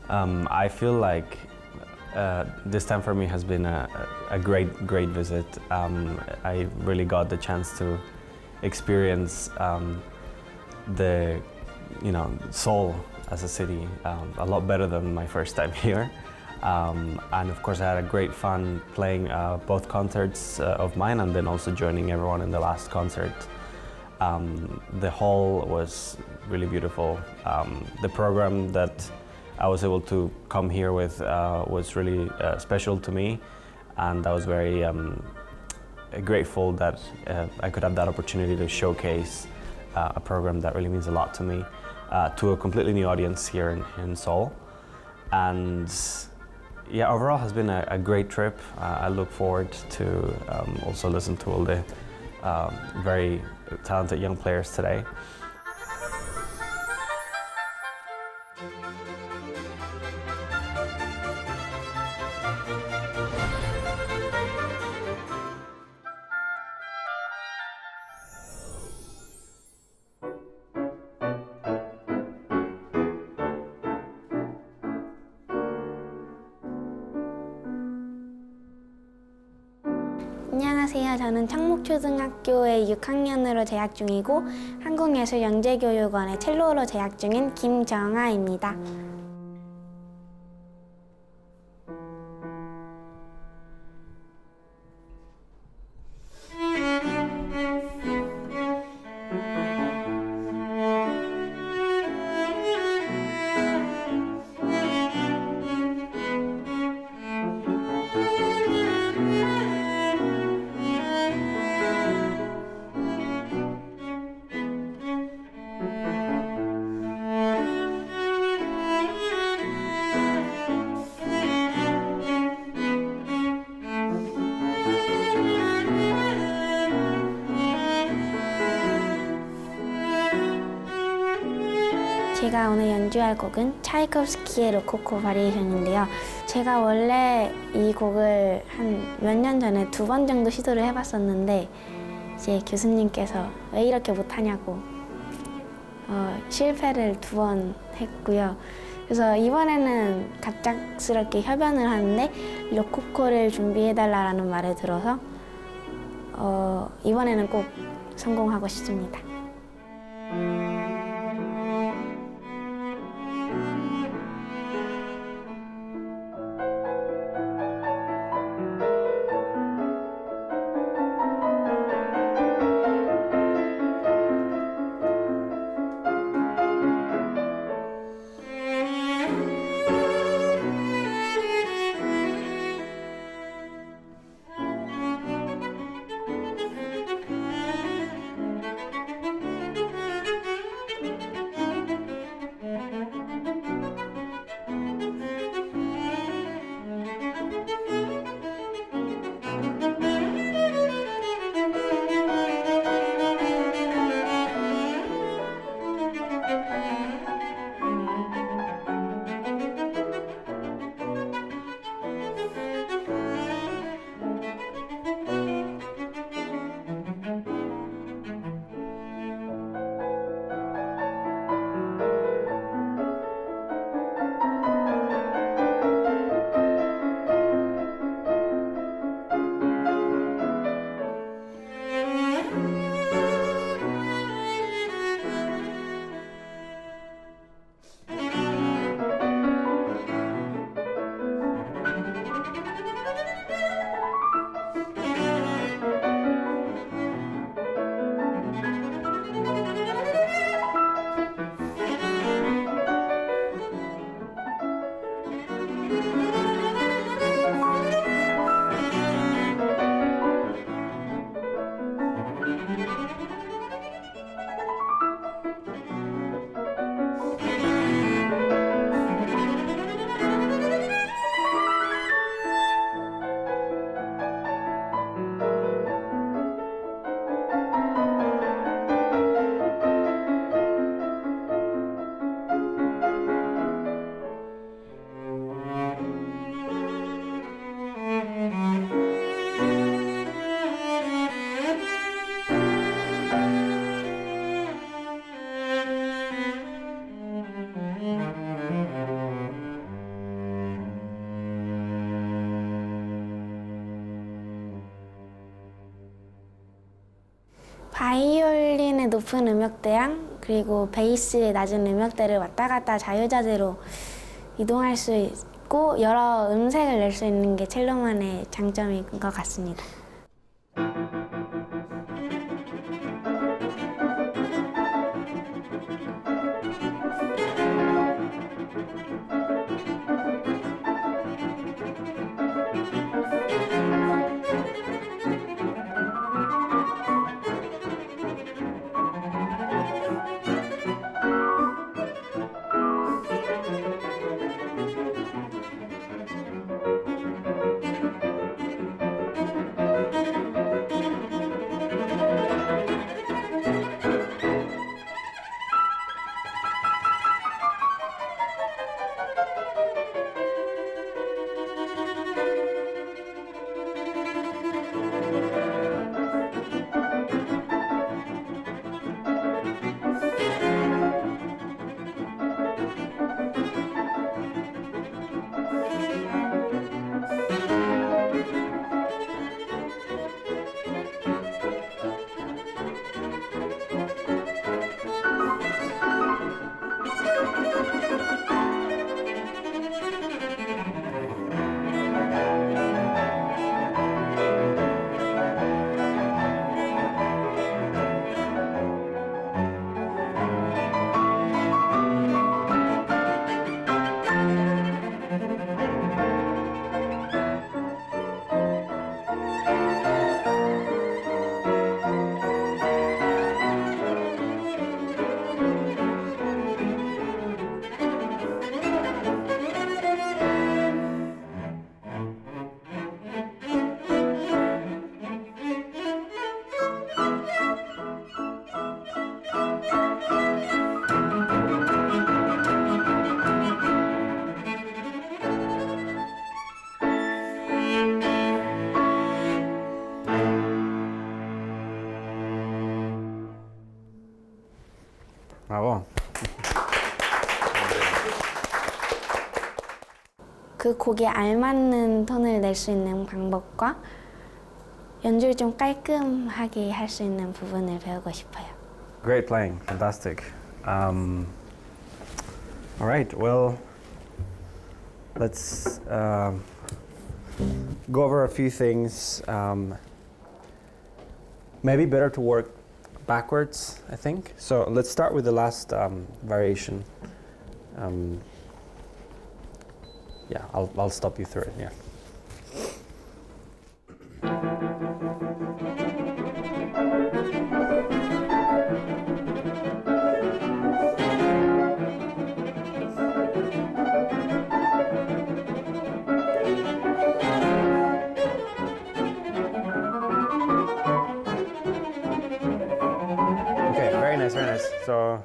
I feel like this time for me has been a great visit. I really got the chance to experience the Seoul as a city a lot better than my first time here. And of course I had a great fun playing both concerts of mine and then also joining everyone in the last concert. The hall was really beautiful. The program that I was able to come here with was really special to me, and I was very grateful that I could have that opportunity to showcase a program that really means a lot to me to a completely new audience here in Seoul. And yeah, overall has been a great trip. I look forward to also listen to all the very talented young players today. 안녕하세요. 저는 청목초등학교에 6학년으로 재학 중이고 한국예술영재교육원에 첼로로 재학 중인 김정아입니다. 제가 오늘 연주할 곡은 차이콥스키의 로코코 바리에이션인데요. 제가 원래 이 곡을 한 몇 년 전에 2번 정도 시도를 해봤었는데 이제 교수님께서 왜 이렇게 못하냐고 실패를 2번 했고요. 그래서 이번에는 갑작스럽게 협연을 하는데 로코코를 준비해달라는 말을 들어서 이번에는 꼭 성공하고 싶습니다. 바이올린의 높은 음역대랑 그리고 베이스의 낮은 음역대를 왔다 갔다 자유자재로 이동할 수 있고 여러 음색을 낼 수 있는 게 첼로만의 장점인 것 같습니다. 브라보. 그 곡에 알맞는 톤을 낼 수 있는 방법과 연주를 좀 깔끔하게 할 수 있는 부분을 배우고 싶어요. Great playing, fantastic. All right, well, let's go over a few things. Maybe better to work backwards, I think. So let's start with the last variation. Yeah, I'll stop you through it. Yeah. Okay, very nice, very nice. So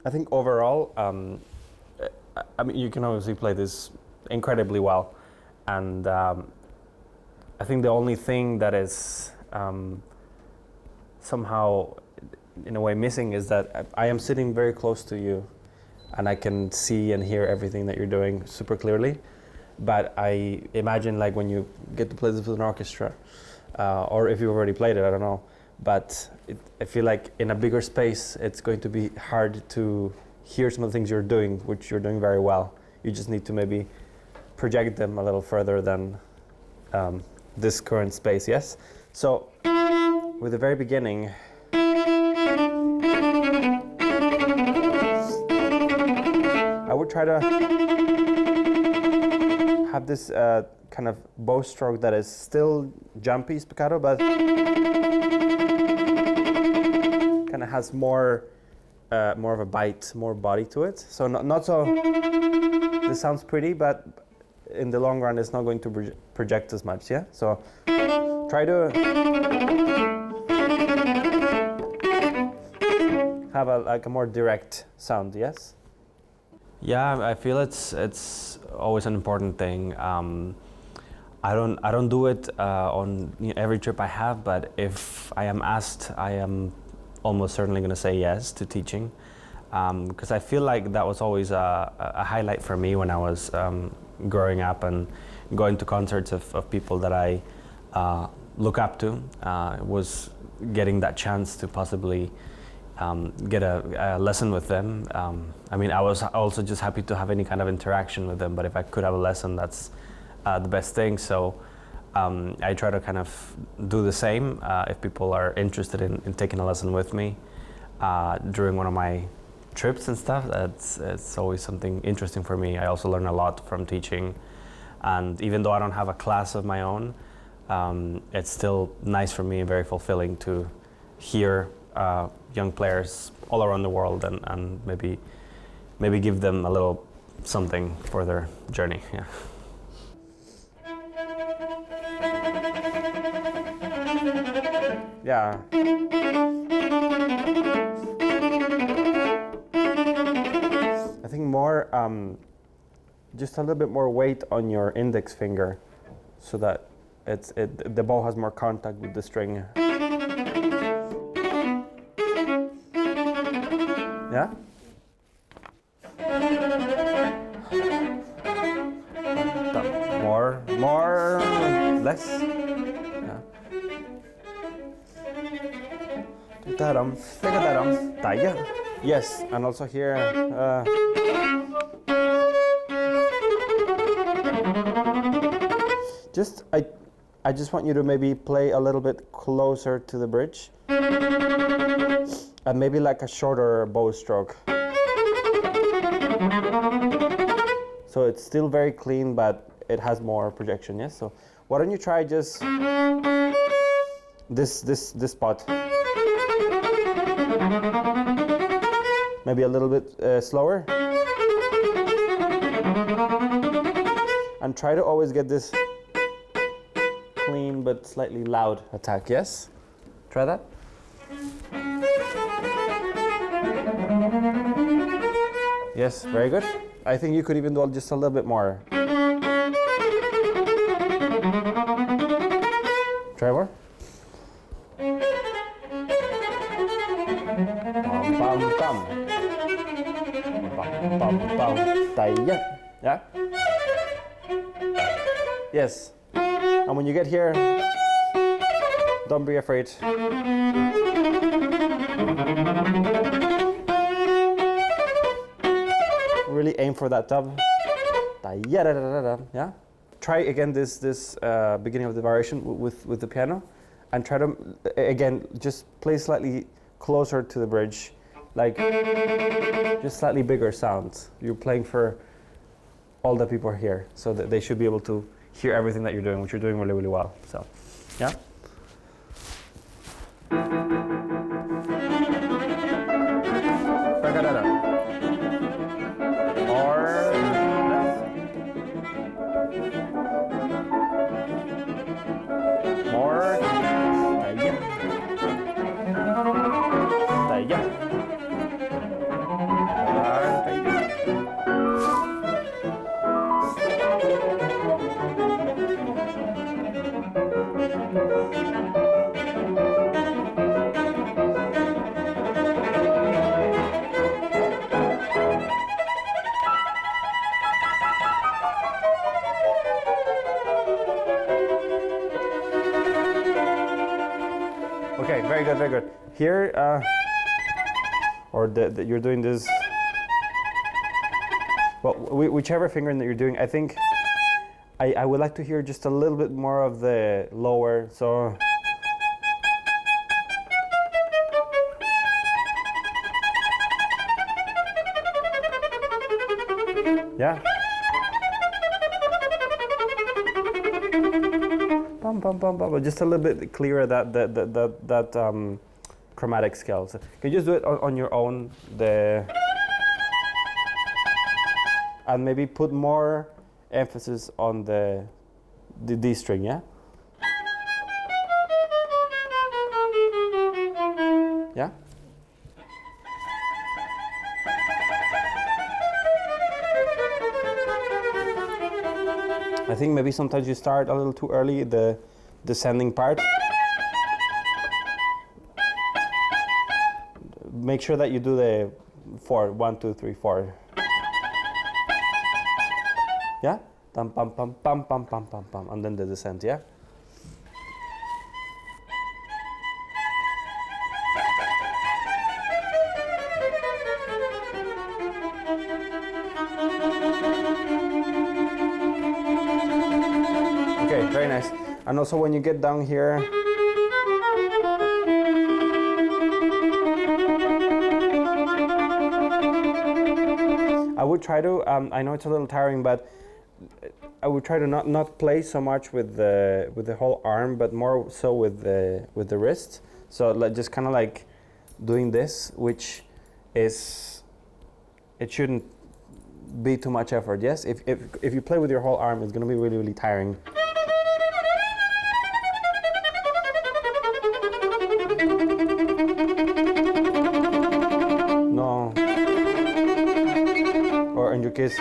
I think overall, I mean, you can obviously play this incredibly well, and I think the only thing that is somehow, in a way, missing is that I am sitting very close to you, and I can see and hear everything that you're doing super clearly. But I imagine, like, when you get to play this with an orchestra, or if you've already played it, I don't know. But I feel like in a bigger space, it's going to be hard to hear some of the things you're doing, which you're doing very well. You just need to maybe project them a little further than this current space, yes? So, with the very beginning, I would try to have this kind of bow stroke that is still jumpy spiccato, but kind of has more of a bite, more body to it. So not so. This sounds pretty, but in the long run, it's not going to project as much. Yeah. So try to have a more direct sound. Yes. Yeah, I feel it's always an important thing. I don't do it on every trip I have, but if I am asked, I am almost certainly going to say yes to teaching, because I feel like that was always a highlight for me when I was growing up and going to concerts of people that I look up to. It was getting that chance to possibly get a lesson with them. I mean, I was also just happy to have any kind of interaction with them, but if I could have a lesson, that's the best thing. So I try to kind of do the same if people are interested in taking a lesson with me during one of my trips and stuff. It's always something interesting for me. I also learn a lot from teaching, and even though I don't have a class of my own, it's still nice for me and very fulfilling to hear young players all around the world and maybe give them a little something for their journey. Yeah. Yeah. I think more, just a little bit more weight on your index finger, so that the bow has more contact with the string. Yeah? More, less. Yeah. Yes, and also here. I just want you to maybe play a little bit closer to the bridge, and maybe like a shorter bow stroke. So it's still very clean, but it has more projection. Yes. So why don't you try just this spot? Maybe a little bit slower, and try to always get this clean but slightly loud attack. Yes? Try that. Yes, very good. I think you could even do just a little bit more. Try more. Bum, bum, bum. Bum, bum, bum. Yeah? Yes. And when you get here, don't be afraid. Really aim for that dub. Yeah? Try again this beginning of the variation with the piano, and try to, again, just play slightly closer to the bridge, like just slightly bigger sounds. You're playing for all the people here, so that they should be able to hear everything that you're doing, which you're doing really, really well. So, yeah? Or more. Okay, very good, very good. Here, or you're doing this, well, whichever fingering that you're doing, I think I would like to hear just a little bit more of the lower, so. Yeah. Bum, bum, bum, bum, just a little bit clearer that chromatic scale. So can you just do it on your own, and maybe put more emphasis on the D string, yeah? Yeah? I think maybe sometimes you start a little too early, the descending part. Make sure that you do the 4, 1, 2, 3, 4. Yeah? Pam, pam, pam, pam, pam, pam, pam, pam, and then the descent, yeah? very nice. And also when you get down here, I would try to, I know it's a little tiring, but I would try to not play so much with the whole arm, but more so with the wrist. So like just kind of like doing this, which is, it shouldn't be too much effort. Yes, if you play with your whole arm, it's going to be really, really tiring. No. Or in your case.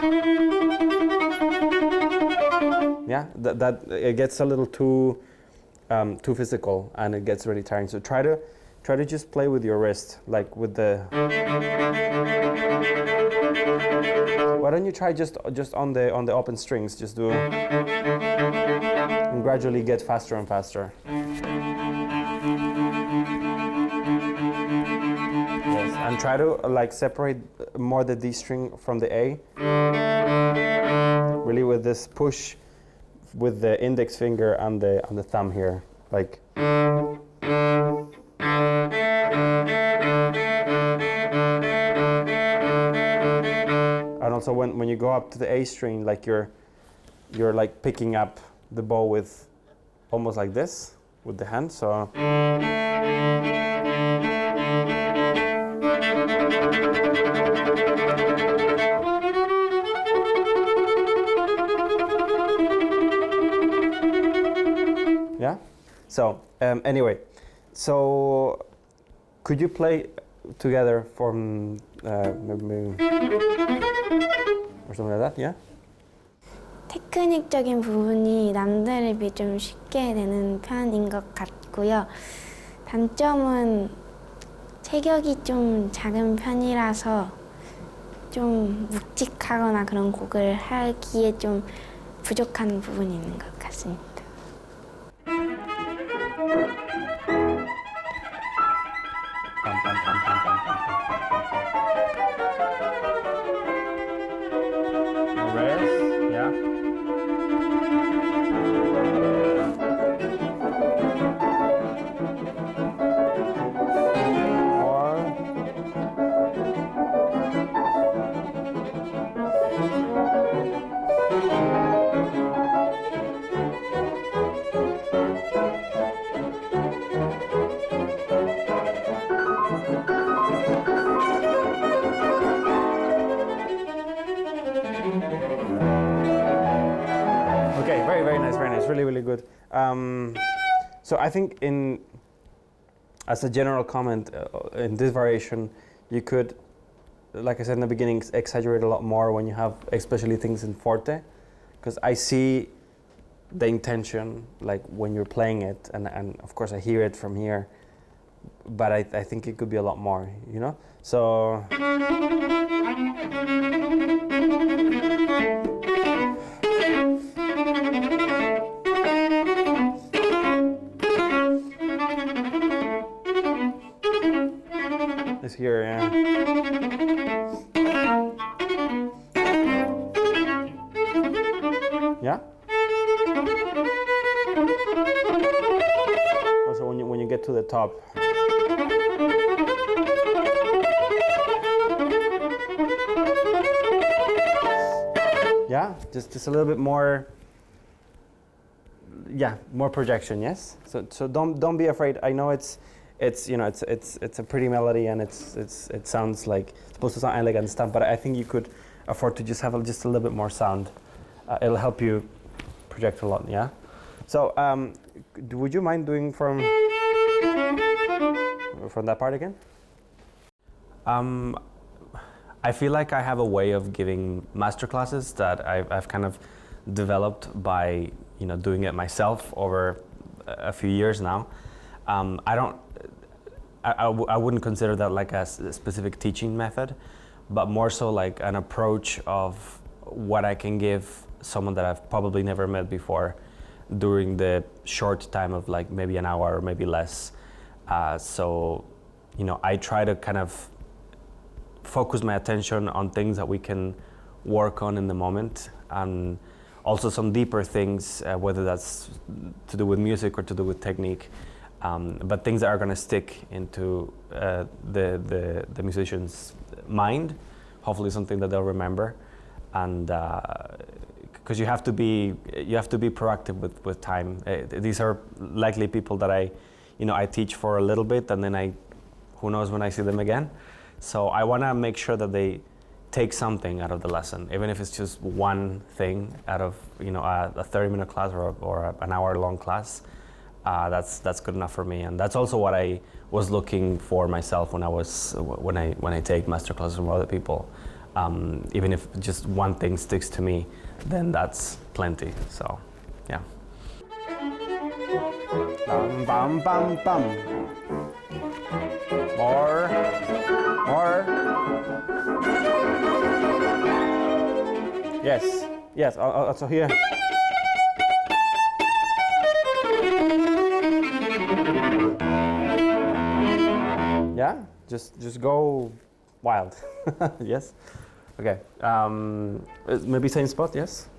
Yeah, that it gets a little too physical and it gets really tiring. So try to just play with your wrist, like with the. Why don't you try just on the open strings? Just do, and gradually get faster and faster. Yes, and try to like separate more the D string from the A. Really with this push with the index finger and the thumb here, like. And also when you go up to the A string, like you're like picking up the bow with almost like this with the hand. So. Yeah. So anyway, so could you play together from maybe or something like that? Yeah. 테크닉적인 부분이 남들에 비해 좀 쉽게 되는 편인 것 같고요. 단점은 체격이 좀 작은 편이라서 좀 묵직하거나 그런 곡을 하기에 좀 부족한 부분이 있는 것 같습니다. Okay, very nice, really good. So I think as a general comment, in this variation, you could, like I said in the beginning, exaggerate a lot more when you have especially things in forte, because I see the intention, like when you're playing it, and of course I hear it from here, but I think it could be a lot more, you know? So. It's here, yeah. Yeah? Also when you get to the top. Yeah, just a little bit more. Yeah, more projection. Yes. So don't be afraid. I know it's you know it's a pretty melody and it sounds like it's supposed to sound elegant and stuff, but I think you could afford to just have just a little bit more sound. It'll help you project a lot. Yeah. So would you mind doing from that part again? I feel like I have a way of giving master classes that I've kind of developed by doing it myself over a few years now. I wouldn't consider that like a specific teaching method, but more so like an approach of what I can give someone that I've probably never met before during the short time of like maybe an hour or maybe less. So I try to kind of focus my attention on things that we can work on in the moment, and also some deeper things, whether that's to do with music or to do with technique, but things that are going to stick into the musician's mind, hopefully something that they'll remember, and because you have to be proactive with time. These are likely people that I teach for a little bit, and then who knows when I see them again. So I want to make sure that they take something out of the lesson, even if it's just one thing out of a 30-minute class or an hour-long class. That's good enough for me, and that's also what I was looking for myself when I take master classes from other people. Even if just one thing sticks to me, then that's plenty. So, yeah. Bum bum bum bum. More. Yes. Also here. Yeah, just go wild. Yes. Okay. Maybe same spot. Yes.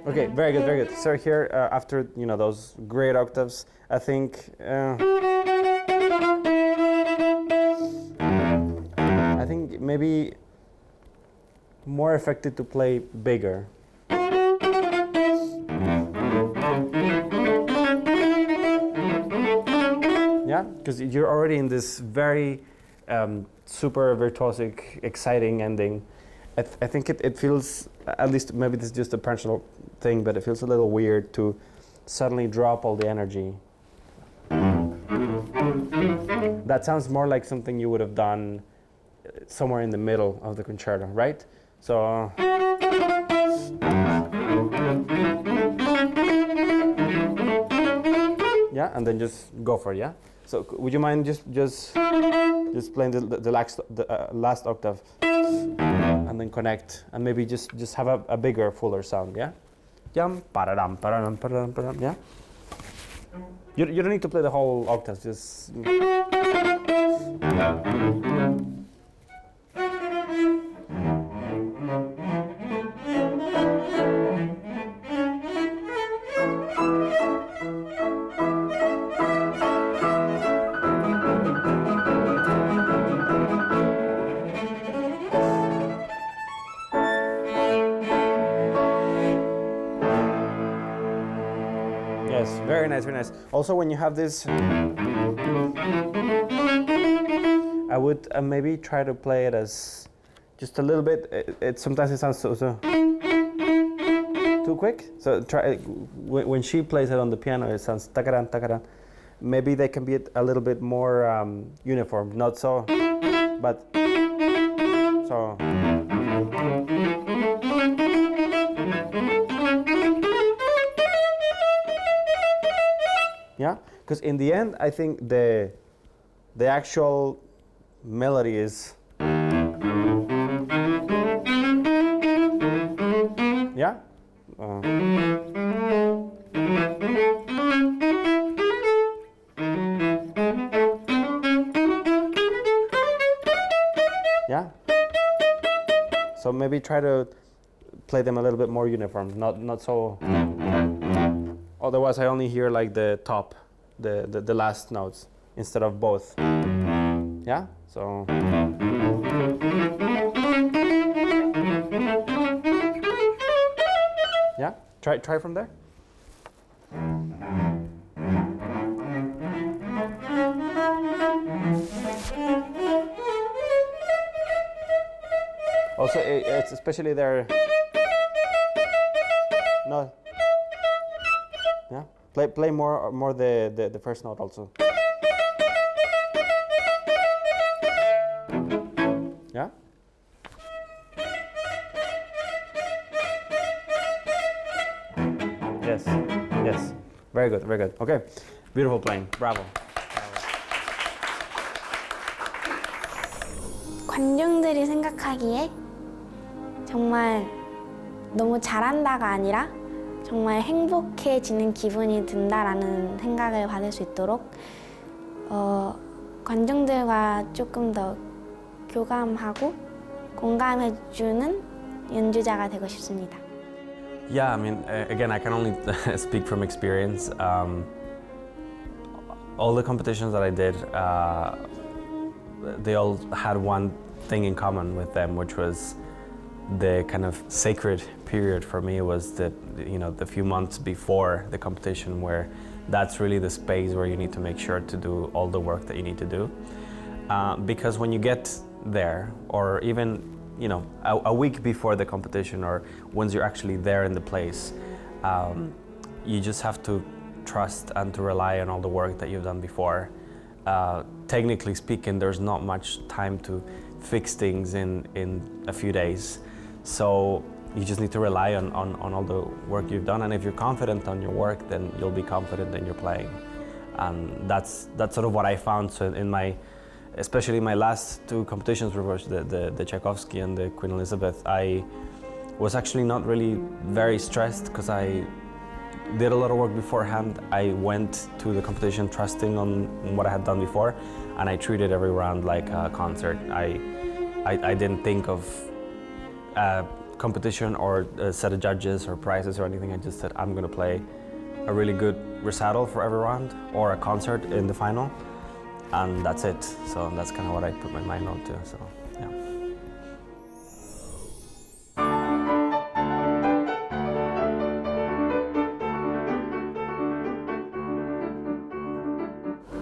Okay, very good. So here, after those great octaves, I think maybe more effective to play bigger. Yeah, because you're already in this very super virtuosic, exciting ending. I think it feels, at least maybe this is just a personal thing, but it feels a little weird to suddenly drop all the energy. That sounds more like something you would have done somewhere in the middle of the concerto, right? So yeah, and then just go for it. Yeah. So would you mind just playing the last octave? And then connect, and maybe just have a bigger, fuller sound, yeah? Yum, paradam, paradam, paradam, paradam, yeah? You don't need to play the whole octave, just... Very nice, very nice. Also, when you have this, I would maybe try to play it as just a little bit. Sometimes it sounds so too quick. So try when she plays it on the piano, it sounds takaran takaran. Maybe they can be a little bit more uniform, not so, but so. Yeah, because in the end, I think the actual melody is, yeah. Yeah. So maybe try to play them a little bit more uniform, not so. Otherwise, I only hear like the top, the last notes instead of both. Yeah. So. Yeah. Try from there. Also, it's especially there. No. Yeah. Play more the first note also. Yeah. Yes. Yes. Very good. Very good. Okay. Beautiful playing. Bravo. 관중들이 생각하기에 정말 너무 잘한다가 아니라 정말 행복해지는 기분이 든다라는 생각을 받을 수 있도록 관중들과 조금 더 교감하고 공감해주는 연주자가 되고 싶습니다. Yeah, I mean, again, I can only speak from experience. All the competitions that I did, they all had one thing in common with them, which was the kind of sacred period for me was the few months before the competition, where that's really the space where you need to make sure to do all the work that you need to do. Because when you get there, or even a week before the competition, or once you're actually there in the place, you just have to trust and to rely on all the work that you've done before. Technically speaking, there's not much time to fix things in a few days. So you just need to rely on all the work you've done, and if you're confident on your work, then you'll be confident in your playing. And that's sort of what I found. So especially my last two competitions, which were the Tchaikovsky and the Queen Elizabeth, I was actually not really very stressed because I did a lot of work beforehand. I went to the competition trusting on what I had done before, and I treated every round like a concert. I didn't think of a competition or a set of judges or prizes or anything. I just said I'm going to play a really good recital for every round or a concert in the final, and that's it. So that's kind of what I put my mind on to. So yeah.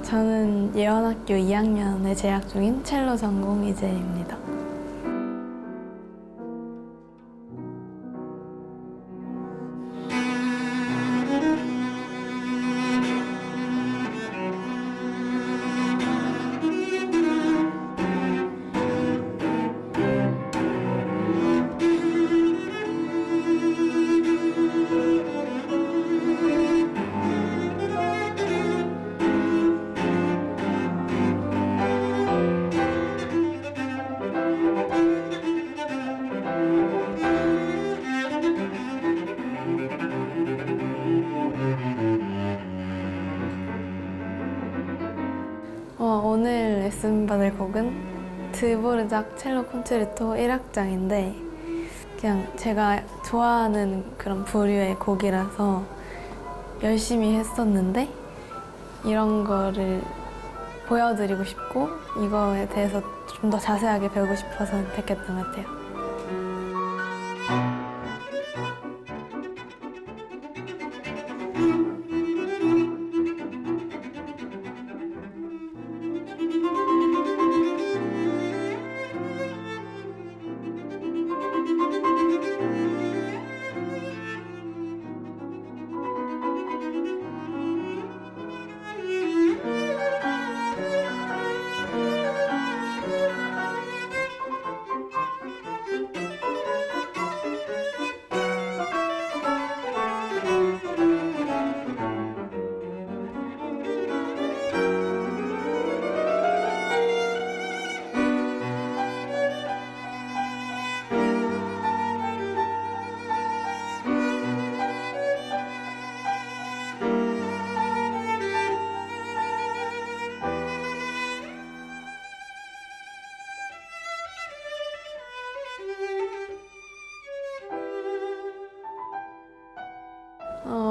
저는 예원학교 2학년에 재학 중인 첼로 전공 이재입니다. 오늘 레슨 받을 곡은 드보르작 첼로 콘체르토 1악장인데 그냥 제가 좋아하는 그런 부류의 곡이라서 열심히 했었는데 이런 거를 보여드리고 싶고 이거에 대해서 좀 더 자세하게 배우고 싶어서 선택했던 것 같아요.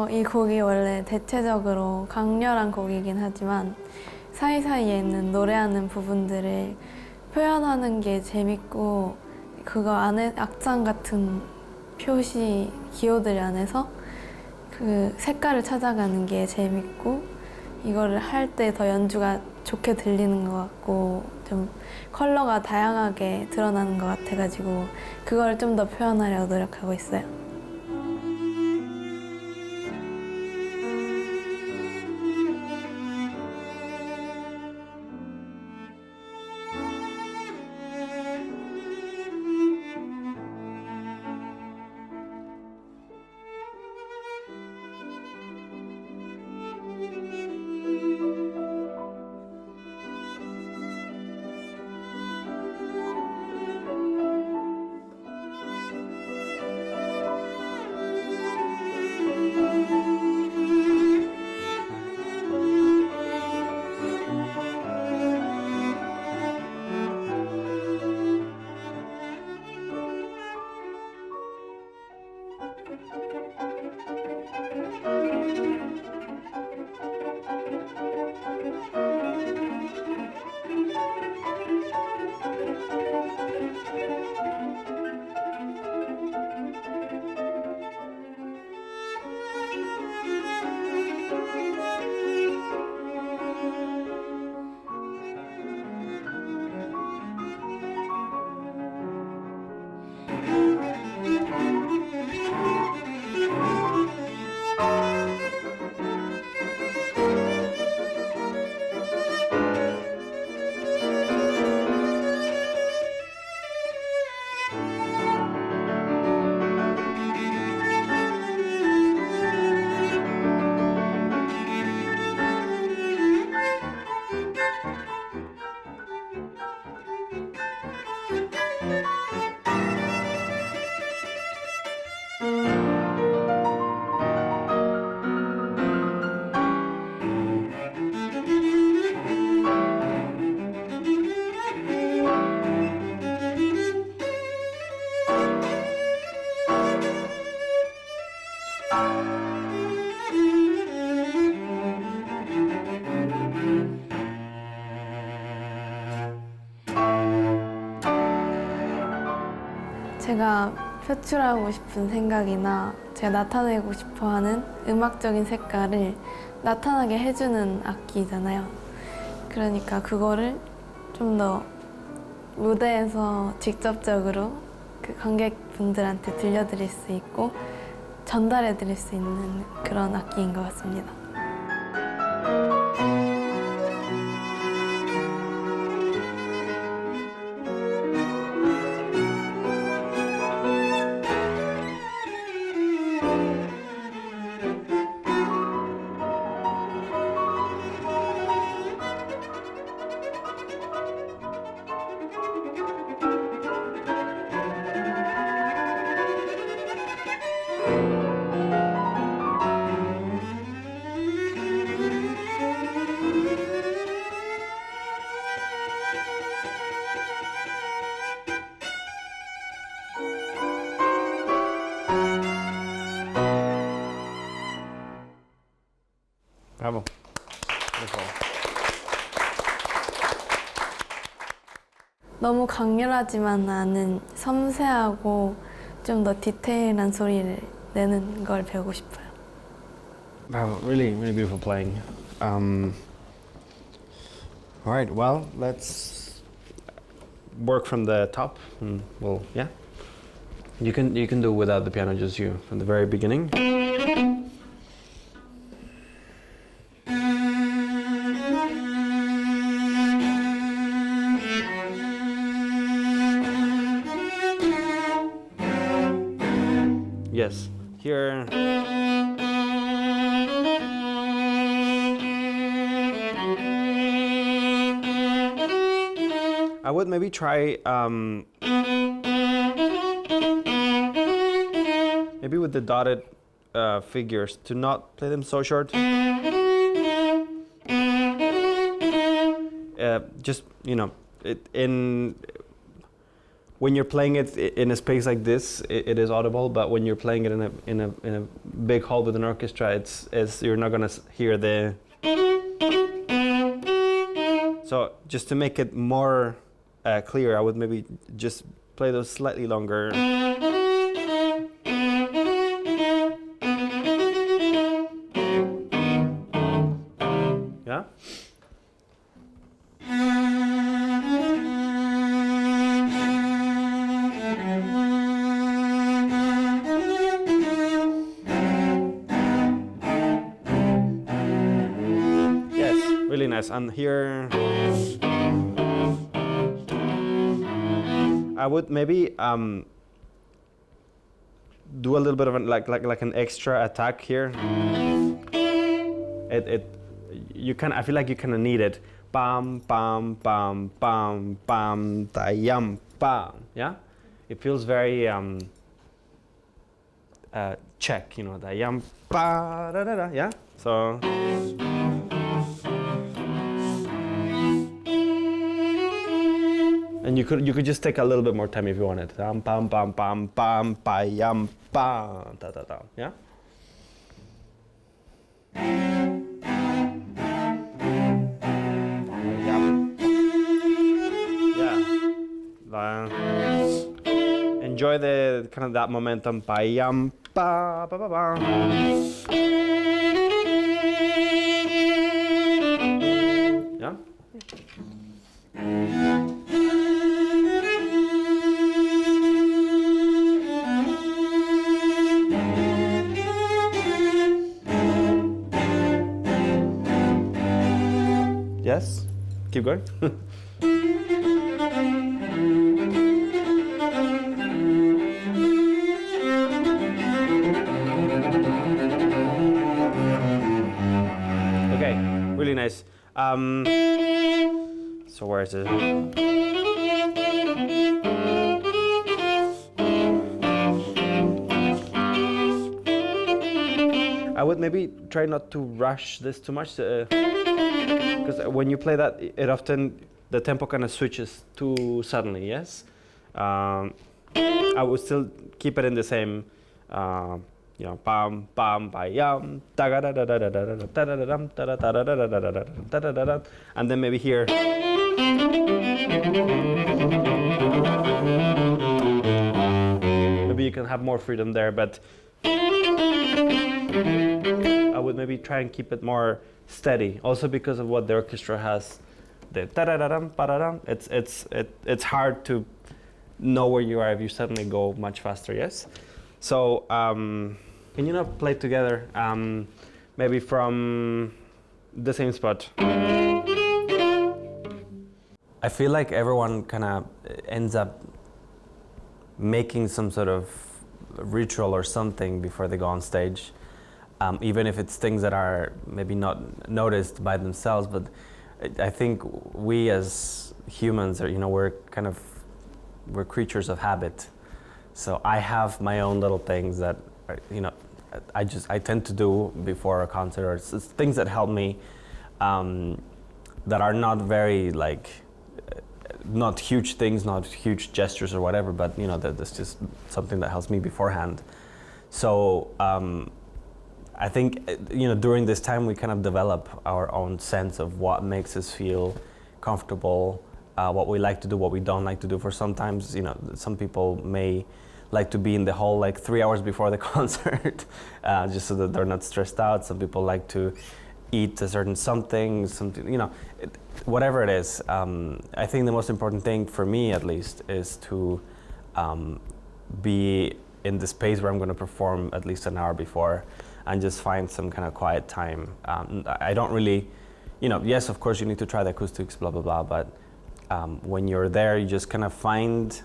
이 곡이 원래 대체적으로 강렬한 곡이긴 하지만 사이사이에 있는 노래하는 부분들을 표현하는 게 재밌고 그거 안에 악장 같은 표시 기호들 안에서 그 색깔을 찾아가는 게 재밌고 이거를 할 때 더 연주가 좋게 들리는 것 같고 좀 컬러가 다양하게 드러나는 것 같아가지고 그걸 좀 더 표현하려고 노력하고 있어요. 제가 표출하고 싶은 생각이나 제가 나타내고 싶어하는 음악적인 색깔을 나타나게 해주는 악기잖아요. 그러니까 그거를 좀 더 무대에서 직접적으로 그 관객분들한테 들려드릴 수 있고 전달해드릴 수 있는 그런 악기인 것 같습니다. Bravo. 너무 강렬하지만 않은 섬세하고 좀 더 디테일한 소리를 내는 걸 배우고 싶어요. Wow, really, really beautiful playing. All right, well, let's work from the top. Well, yeah. You can do without the piano, just you, from the very beginning. Yes, here. I would maybe try maybe with the dotted figures to not play them so short. Just, you know, when you're playing it in a space like this, it is audible. But when you're playing it in a big hall with an orchestra, it's you're not gonna hear the. So just to make it more clear, I would maybe just play those slightly longer. Yeah. nice. And here, I would maybe do a little bit of like an extra attack here. I feel like you kind of need it. Bam, bam, bam, bam, bam, da-yam, bam. Yeah, it feels very Czech, you know, da-yam, ba, da, da, da. Yeah, so. And you could just take a little bit more time if you wanted. Bam, bam, bam, bam, bam, ba, yam, ba, da, da, da. Yeah. Enjoy the kind of that momentum. Ba yam ba ba ba ba. Yeah. Yes. Keep going. Okay, really nice. So where is it? I would maybe try not to rush this too much, because when you play that, it often the tempo kind of switches too suddenly. Yes, I would still keep it in the same. You know, bam, bam, ba, yam, da da da da da da da da da da da da da da da da da, and then maybe here. Maybe you can have more freedom there, but I would maybe try and keep it more steady. Also because of what the orchestra has, the da da da da da da. It's hard to know where you are if you suddenly go much faster. Yes, so. Can you not play together, maybe from the same spot? I feel like everyone kind of ends up making some sort of ritual or something before they go on stage, even if it's things that are maybe not noticed by themselves. But I think we as humans are, you know, we're creatures of habit. So I have my own little things that, you know, I tend to do before a concert, or it's things that help me, that are not very not huge things, not huge gestures or whatever, but you know, that's just something that helps me beforehand. So I think, you know, during this time we kind of develop our own sense of what makes us feel comfortable, what we like to do, what we don't like to do. For sometimes, you know, some people may like to be in the hall like 3 hours before the concert, just so that they're not stressed out. Some people like to eat a certain something, you know, whatever it is. I think the most important thing for me, at least, is to be in the space where I'm going to perform at least an hour before, and just find some kind of quiet time. I don't really, you know, yes, of course you need to try the acoustics, blah, blah, blah, but when you're there, you just kind of find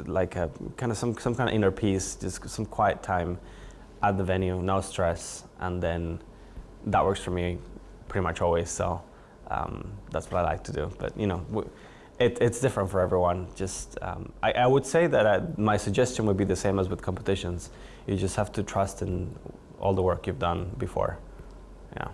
like a kind of some kind of inner peace, just some quiet time at the venue, no stress, and then that works for me pretty much always. So that's what I like to do. But you know, it's different for everyone. Just I would say that my suggestion would be the same as with competitions. You just have to trust in all the work you've done before. Yeah.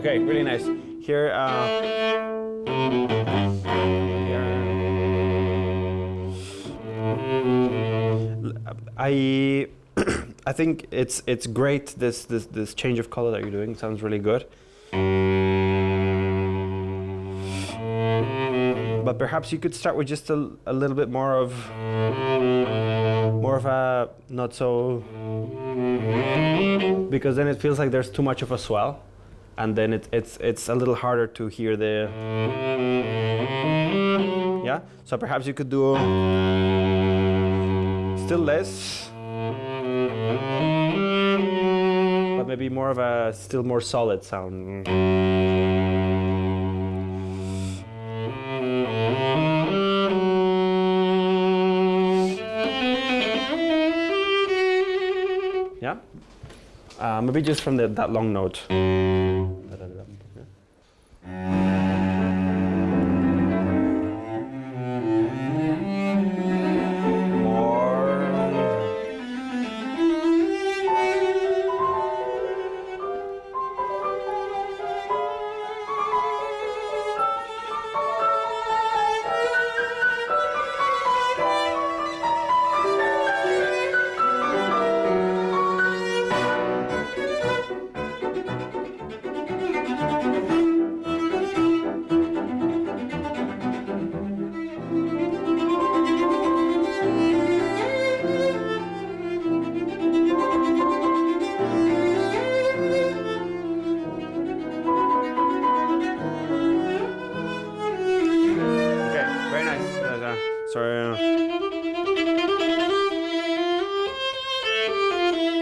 Okay, really nice. Here, I think it's great. This change of color that you're doing sounds really good. But perhaps you could start with just a little bit more of a not so, because then it feels like there's too much of a swell, and then it's a little harder to hear the, yeah. So perhaps you could do still less, but maybe more of a still more solid sound. Maybe just from that long note.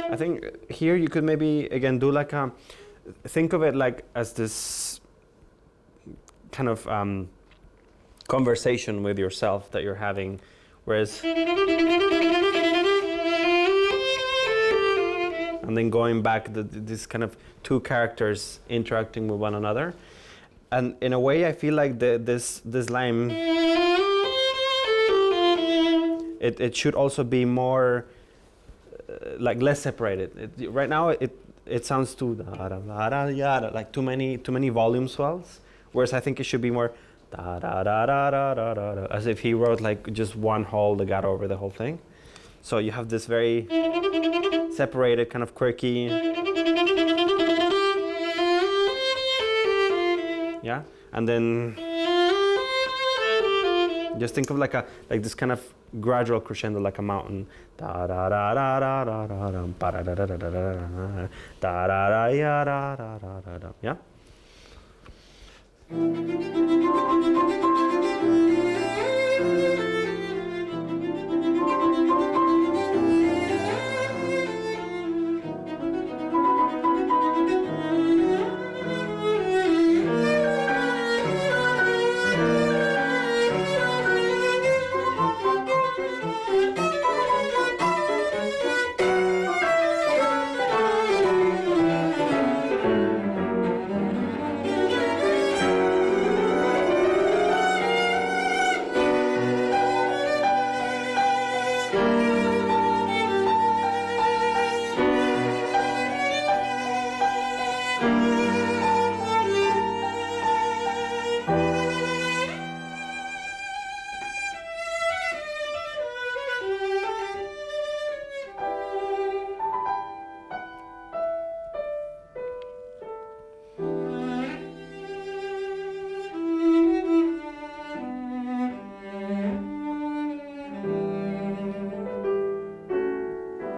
I think here you could maybe again do like a, think of it like as this kind of conversation with yourself that you're having, whereas and then going back this kind of two characters interacting with one another, and in a way I feel like this line it should also be more like less separated. Right now it sounds too like too many volume swells, whereas I think it should be more as if he wrote like just one whole legato over the whole thing. So you have this very separated kind of quirky, yeah, and then just think of like this kind of gradual crescendo, like a mountain. Yeah.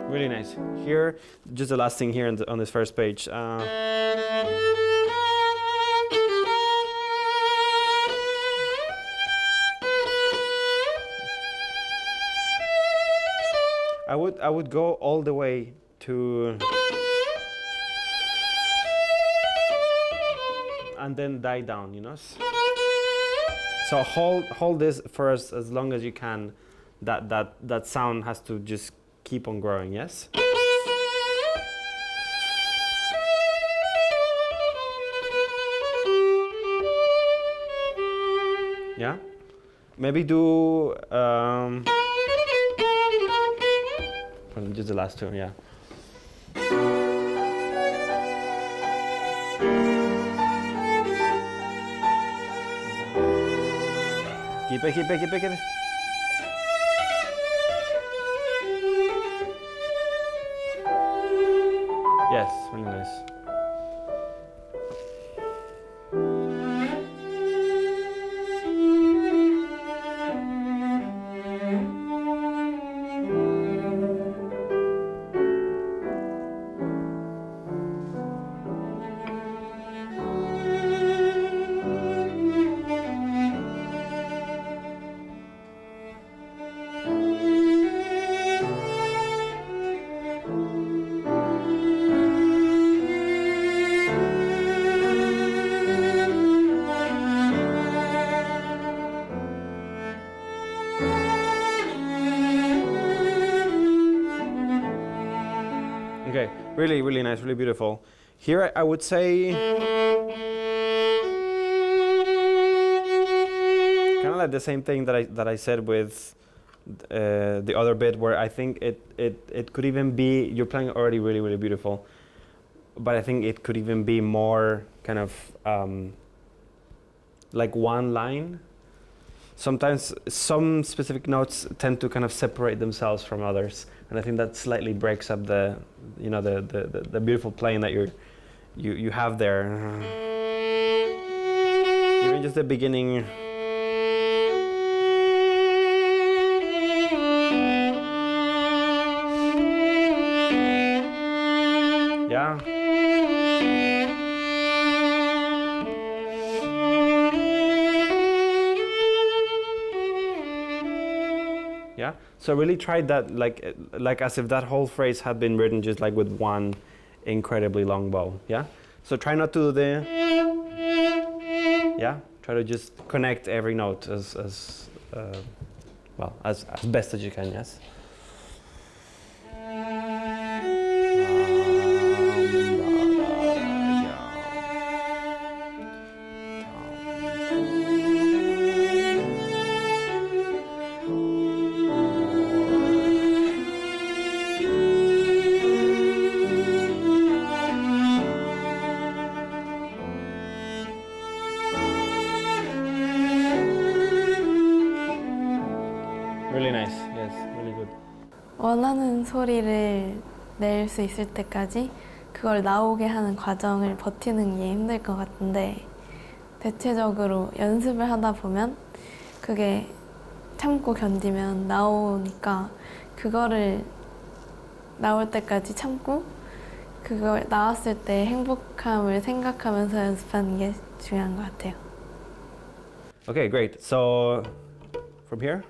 Really nice. Here, just the last thing here on this first page. I would go all the way to, and then die down, you know. So hold this for as long as you can. That sound has to just keep on growing, yes? Yeah? Maybe do just the last two, yeah. Keep it, keep it, keep it, keep it. Yes, really nice. Okay, really, really nice, really beautiful. Here I would say kind of like the same thing that I said with the other bit, where I think it could even be, you're playing already really, really beautiful, but I think it could even be more kind of like one line. Sometimes some specific notes tend to kind of separate themselves from others, and I think that slightly breaks up the beautiful playing that you have there. Even just the beginning. Yeah. Yeah. So really try that like as if that whole phrase had been written just like with one incredibly long bow. Yeah. So try not to do the. Yeah. Try to just connect every note as best as you can. Yes. Really nice. Yes, really good. 원하는 소리를 낼 수 있을 때까지 그걸 나오게 하는 과정을 버티는 게 힘들 것 같은데, 대체적으로 연습을 하다 보면 그게 참고 견디면 나오니까 그거를 나올 때까지 참고 그걸 나왔을 때 행복함을 생각하면서 연습하는 게 중요한 것 같아요. Okay, great. So from here.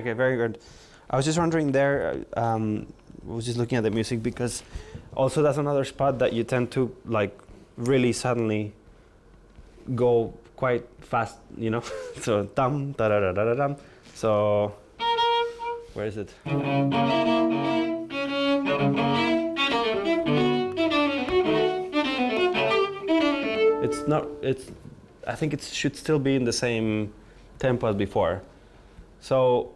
Okay, very good. I was just wondering there, was just looking at the music, because also that's another spot that you tend to like really suddenly go quite fast, you know? So dum da da da da da dum. So where is it? It's not, I think it should still be in the same tempo as before. So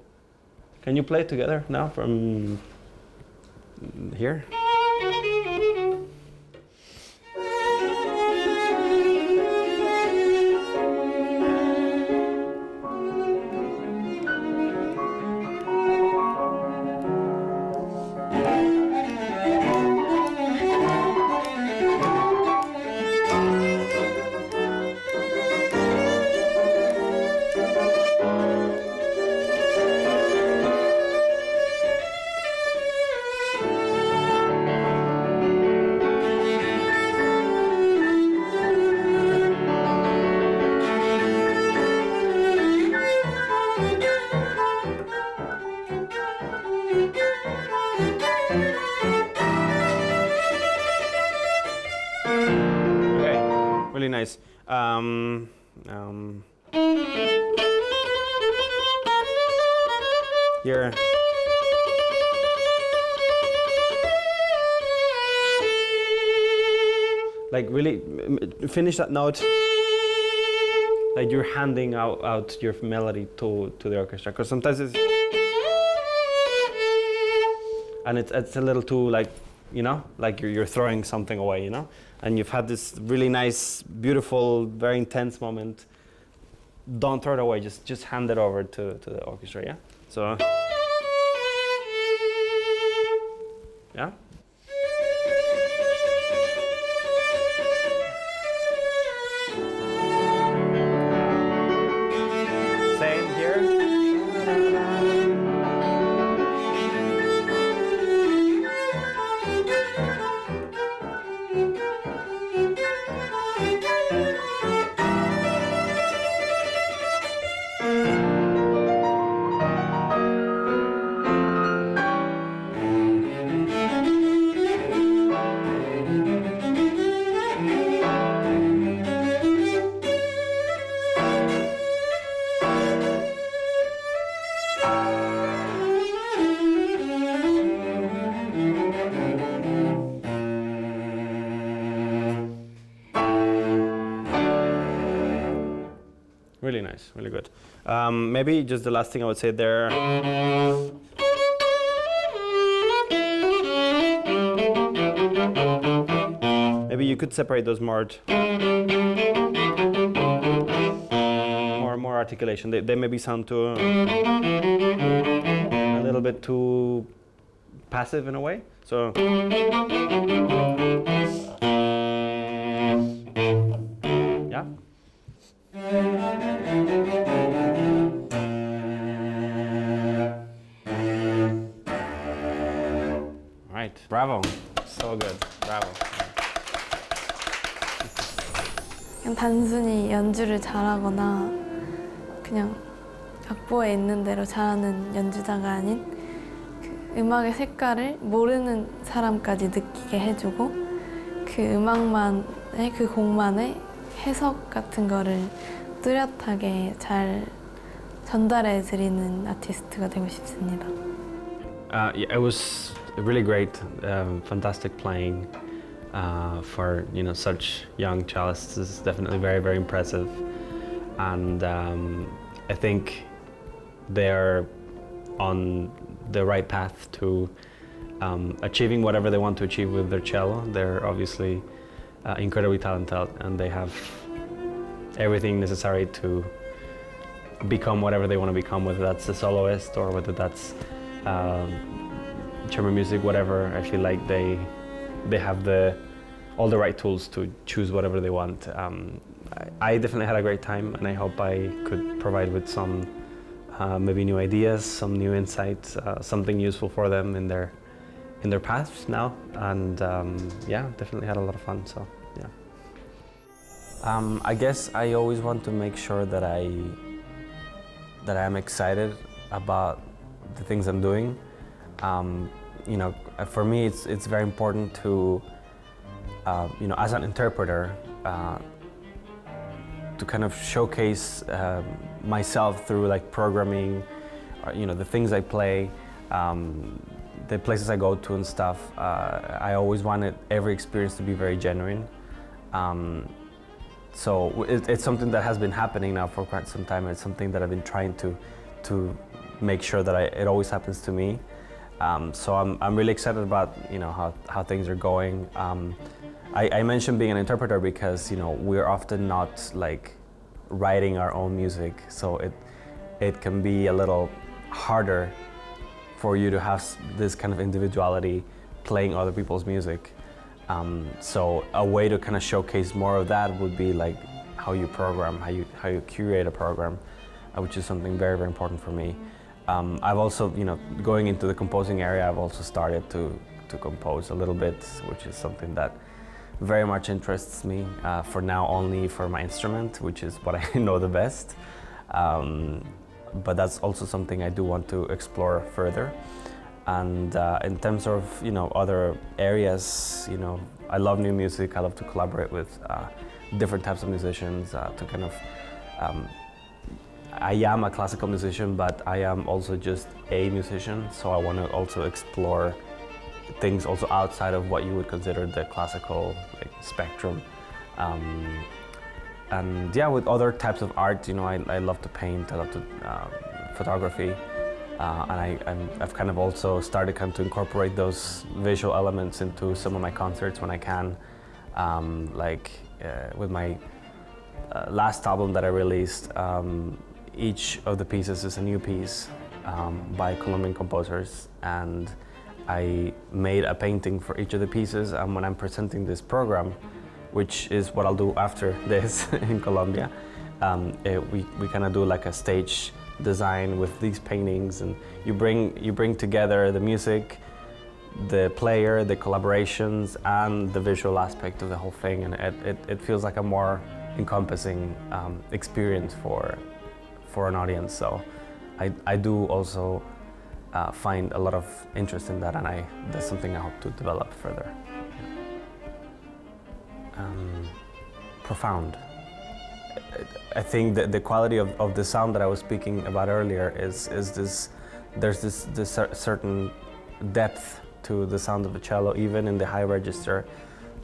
can you play together now from here? Really nice. You're like really finish that note. Like you're handing out your melody to the orchestra, because sometimes it's and it's a little too like, you know, like you're throwing something away, you know, and you've had this really nice, beautiful, very intense moment. Don't throw it away. Just hand it over to the orchestra. Yeah. So. Yeah. Same here. Really nice, really good. Maybe just the last thing I would say there. Maybe you could separate those more articulation. They maybe sound too a little bit too passive in a way. So. Yeah. Right, bravo. So good. Bravo. 그냥 단순히 연주를 잘하거나 그냥 악보에 있는 대로 잘하는 연주자가 아닌 그 음악의 색깔을 모르는 사람까지 느끼게 해주고 그 음악만의 그 곡만의 해석 같은 거를 뚜렷하게 잘 전달해 드리는 아티스트가 되고 싶습니다. Yeah, it was really great, fantastic playing for such young cellists. Is definitely very, very impressive, and I think they're on the right path to achieving whatever they want to achieve with their cello. They're obviously incredibly talented, and they have everything necessary to become whatever they want to become, whether that's a soloist or whether that's chamber music, whatever. I feel like they have all the right tools to choose whatever they want. I definitely had a great time, and I hope I could provide with some maybe new ideas, some new insights, something useful for them in their paths now. And yeah, definitely had a lot of fun. So yeah. I guess I always want to make sure that I'm excited about the things I'm doing. For me, it's very important to, as an interpreter, to kind of showcase myself through like programming, or, the things I play, the places I go to and stuff. I always wanted every experience to be very genuine. So it's something that has been happening now for quite some time. It's something that I've been trying to make sure that it always happens to me. So I'm really excited about how things are going. I mentioned being an interpreter because we're often not like writing our own music, so it can be a little harder for you to have this kind of individuality playing other people's music. So a way to kind of showcase more of that would be like how you program, how you curate a program, which is something very, very important for me. I've also, going into the composing area, I've also started to compose a little bit, which is something that very much interests me. For now, only for my instrument, which is what I know the best. But that's also something I do want to explore further. And in terms of other areas, I love new music. I love to collaborate with different types of musicians to kind of I am a classical musician, but I am also just a musician, so I want to also explore things also outside of what you would consider the classical spectrum. And yeah, with other types of art, you know, I love to paint, I love to photography, and I've kind of also started to incorporate those visual elements into some of my concerts when I can. With my last album that I released, each of the pieces is a new piece by Colombian composers, and I made a painting for each of the pieces, and when I'm presenting this program, which is what I'll do after this in Colombia, we kind of do like a stage design with these paintings, and you bring together the music, the player, the collaborations, and the visual aspect of the whole thing, and it feels like a more encompassing experience for an audience. So I do also find a lot of interest in that, and that's something I hope to develop further. Profound. I think that the quality of the sound that I was speaking about earlier is there's this certain depth to the sound of a cello, even in the high register.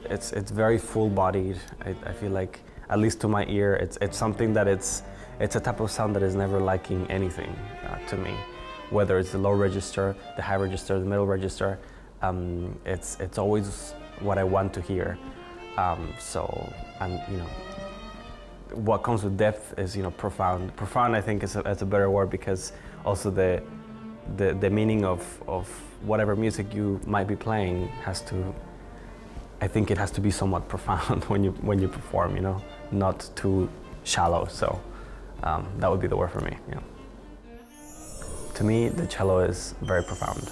It's very full-bodied. I feel like, at least to my ear, it's something that it's a type of sound that is never lacking anything to me. Whether it's the low register, the high register, the middle register, it's always what I want to hear. And you know, what comes with depth is, you know, profound. Profound, I think, is a better word, because also the meaning of whatever music you might be playing I think it has to be somewhat profound when you perform, you know, not too shallow. So that would be the word for me. Yeah. To me, the cello is very profound.